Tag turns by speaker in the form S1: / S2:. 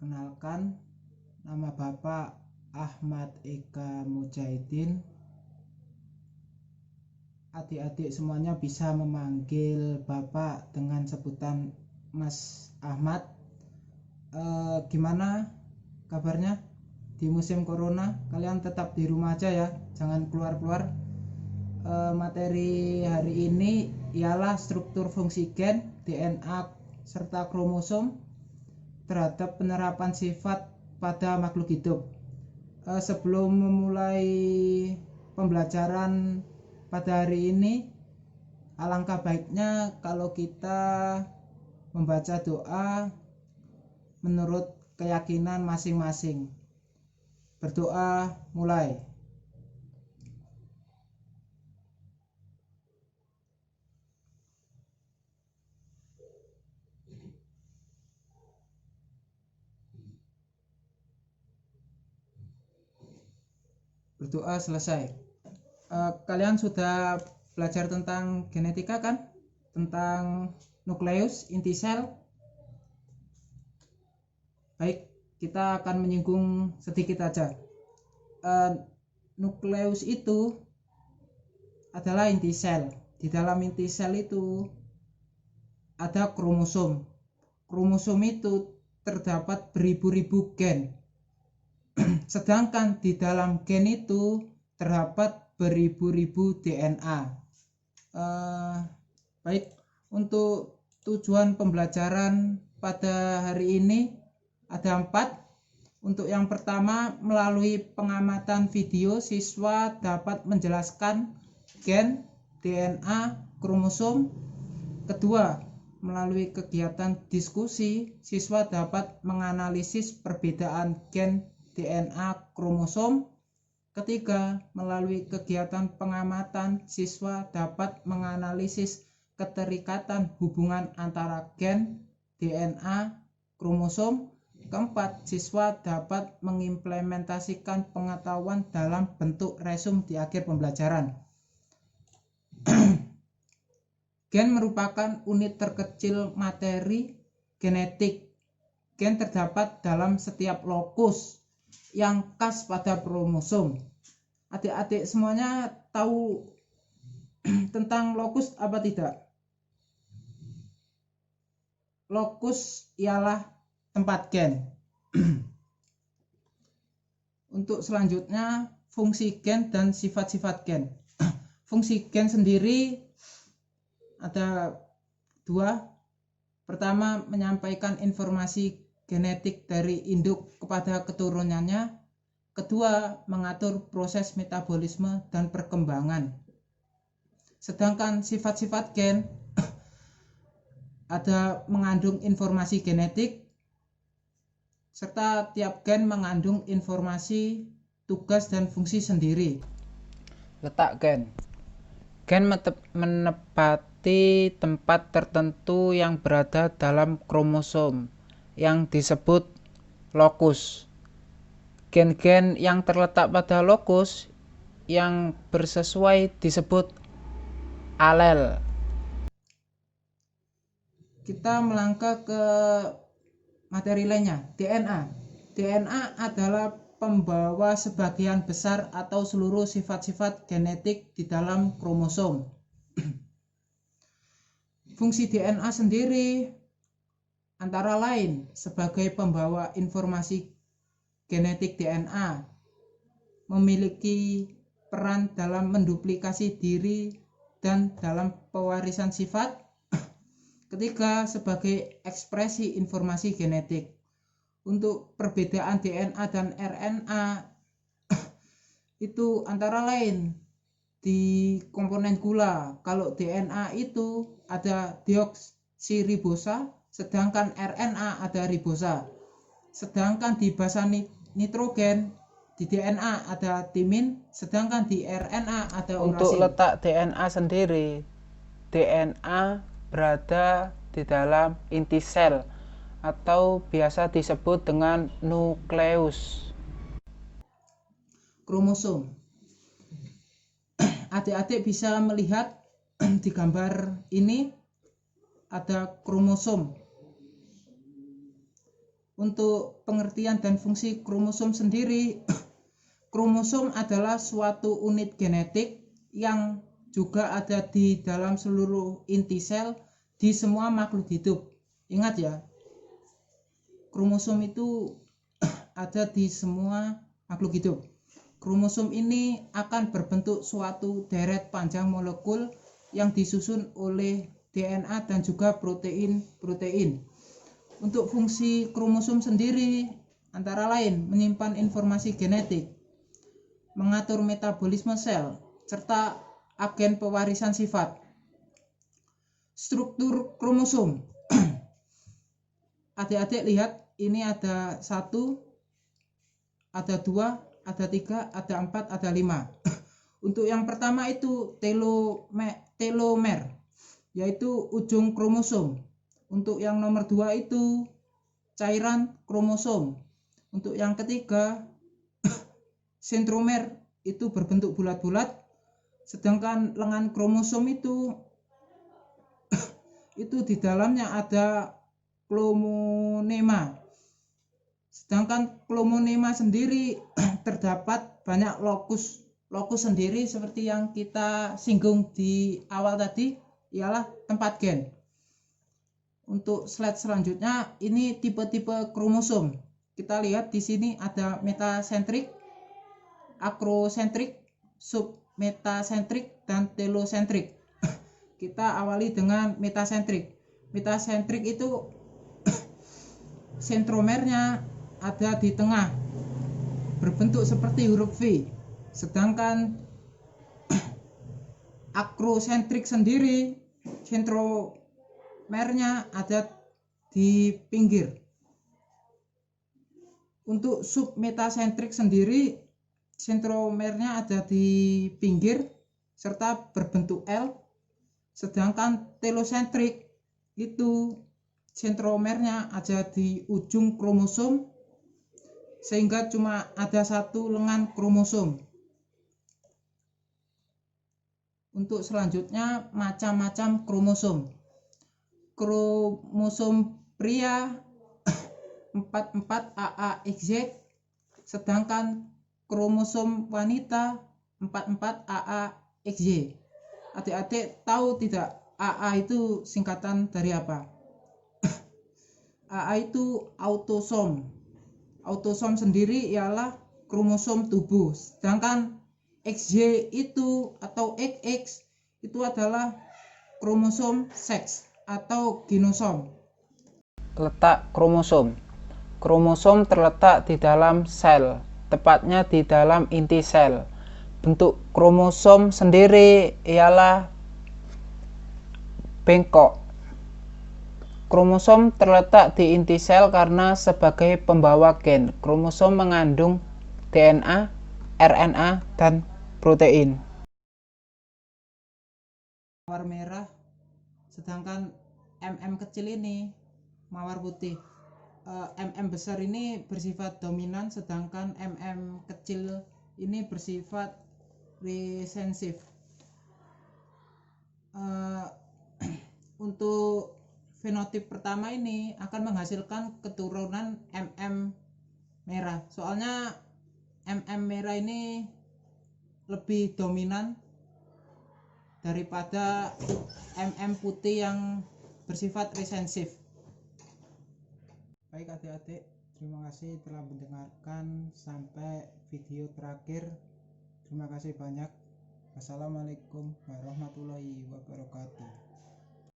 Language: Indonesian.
S1: Perkenalkan, nama Bapak Ahmad Eka Mujahidin. Adik-adik semuanya bisa memanggil Bapak dengan sebutan Mas Ahmad. Gimana kabarnya di musim corona? Kalian tetap di rumah aja ya, jangan keluar-keluar. Materi hari ini ialah struktur fungsi gen, DNA, serta kromosom terhadap penerapan sifat pada makhluk hidup. Sebelum memulai pembelajaran pada hari ini, alangkah baiknya kalau kita membaca doa menurut keyakinan masing-masing. Berdoa mulai. Berdoa selesai. Kalian sudah belajar tentang genetika kan? Tentang nukleus, inti sel. Baik, kita akan menyinggung sedikit aja. Nukleus itu adalah inti sel. Di dalam inti sel itu ada kromosom. Kromosom itu terdapat beribu-ribu gen. Sedangkan di dalam gen itu terdapat beribu-ribu DNA. Baik, untuk tujuan pembelajaran pada hari ini ada 4. Untuk yang pertama, melalui pengamatan video, siswa dapat menjelaskan gen, DNA, kromosom. Kedua, melalui kegiatan diskusi, siswa dapat menganalisis perbedaan gen, DNA, kromosom. Ketiga, melalui kegiatan pengamatan, siswa dapat menganalisis keterikatan hubungan antara gen, DNA, kromosom. Keempat, siswa dapat mengimplementasikan pengetahuan dalam bentuk resum di akhir pembelajaran. Gen merupakan unit terkecil materi genetik. Gen terdapat dalam setiap lokus yang khas pada kromosom. Adik-adik semuanya tahu tentang lokus apa tidak? Lokus ialah tempat gen. Untuk selanjutnya, fungsi gen dan sifat-sifat gen. Fungsi gen sendiri ada 2. Pertama, menyampaikan informasi genetik dari induk kepada keturunannya. Kedua, mengatur proses metabolisme dan perkembangan. Sedangkan sifat-sifat gen ada mengandung informasi genetik, serta tiap gen mengandung informasi, tugas, dan fungsi sendiri. Letak gen. Gen menempati tempat tertentu yang berada dalam kromosom yang disebut lokus. Gen-gen yang terletak pada lokus yang bersesuai disebut alel. Kita melangkah ke materi lainnya, DNA. DNA adalah pembawa sebagian besar atau seluruh sifat-sifat genetik di dalam kromosom. Fungsi DNA sendiri antara lain sebagai pembawa informasi genetik. DNA memiliki peran dalam menduplikasi diri dan dalam pewarisan sifat. Ketiga, sebagai ekspresi informasi genetik. Untuk perbedaan DNA dan RNA itu antara lain di komponen gula. Kalau DNA itu ada deoksiribosa, sedangkan RNA ada ribosa. Sedangkan di basa nitrogen di DNA ada timin, sedangkan di RNA ada urasil. Untuk letak DNA sendiri, DNA berada di dalam inti sel atau biasa disebut dengan nukleus. Kromosom. Adik-adik bisa melihat di gambar ini ada kromosom. Untuk pengertian dan fungsi kromosom sendiri, kromosom adalah suatu unit genetik yang juga ada di dalam seluruh inti sel di semua makhluk hidup. Ingat ya, kromosom itu ada di semua makhluk hidup. Kromosom ini akan berbentuk suatu deret panjang molekul yang disusun oleh DNA dan juga protein-protein. Untuk fungsi kromosom sendiri antara lain menyimpan informasi genetik, mengatur metabolisme sel, serta agen pewarisan sifat. Struktur kromosom. Adik-adik lihat, ini ada 1, ada 2, ada 3, ada 4, ada 5. Untuk yang pertama itu telomer, yaitu ujung kromosom. Untuk yang nomor 2 itu cairan kromosom. Untuk yang ketiga sentromer, itu berbentuk bulat-bulat. Sedangkan lengan kromosom itu di dalamnya ada klomonema. Sedangkan klomonema sendiri terdapat banyak lokus sendiri seperti yang kita singgung di awal tadi, ialah tempat gen. Untuk slide selanjutnya, ini tipe-tipe kromosom. Kita lihat di sini ada metasentrik, akrosentrik, submetasentrik, dan telosentrik. Kita awali dengan metasentrik. Metasentrik itu sentromernya ada di tengah, berbentuk seperti huruf V. Sedangkan akrosentrik sendiri, sentromernya ada di pinggir. Untuk submetasentrik sendiri, sentromernya ada di pinggir serta berbentuk L. Sedangkan telosentrik itu sentromernya ada di ujung kromosom, sehingga cuma ada 1 lengan kromosom. Untuk selanjutnya, macam-macam kromosom. Kromosom pria 44 AAXZ, sedangkan kromosom wanita 44 AAXY. Adik-adik tahu tidak AA itu singkatan dari apa? AA itu autosom. Autosom sendiri ialah kromosom tubuh. Sedangkan XY itu atau XX itu adalah kromosom seks atau genosom.
S2: Letak kromosom. Kromosom terletak di dalam sel, tepatnya di dalam inti sel. Bentuk kromosom sendiri ialah bengkok. Kromosom terletak di inti sel karena sebagai pembawa gen. Kromosom mengandung DNA, RNA, dan protein.
S1: Mawar merah, sedangkan MM kecil ini mawar putih. MM besar ini bersifat dominan, sedangkan MM kecil ini bersifat resensif. Untuk fenotip pertama ini akan menghasilkan keturunan MM merah. Soalnya MM merah ini lebih dominan daripada MM putih yang bersifat resensif. Baik adik-adik, terima kasih telah mendengarkan sampai video terakhir. Terima kasih banyak. Wassalamualaikum warahmatullahi wabarakatuh.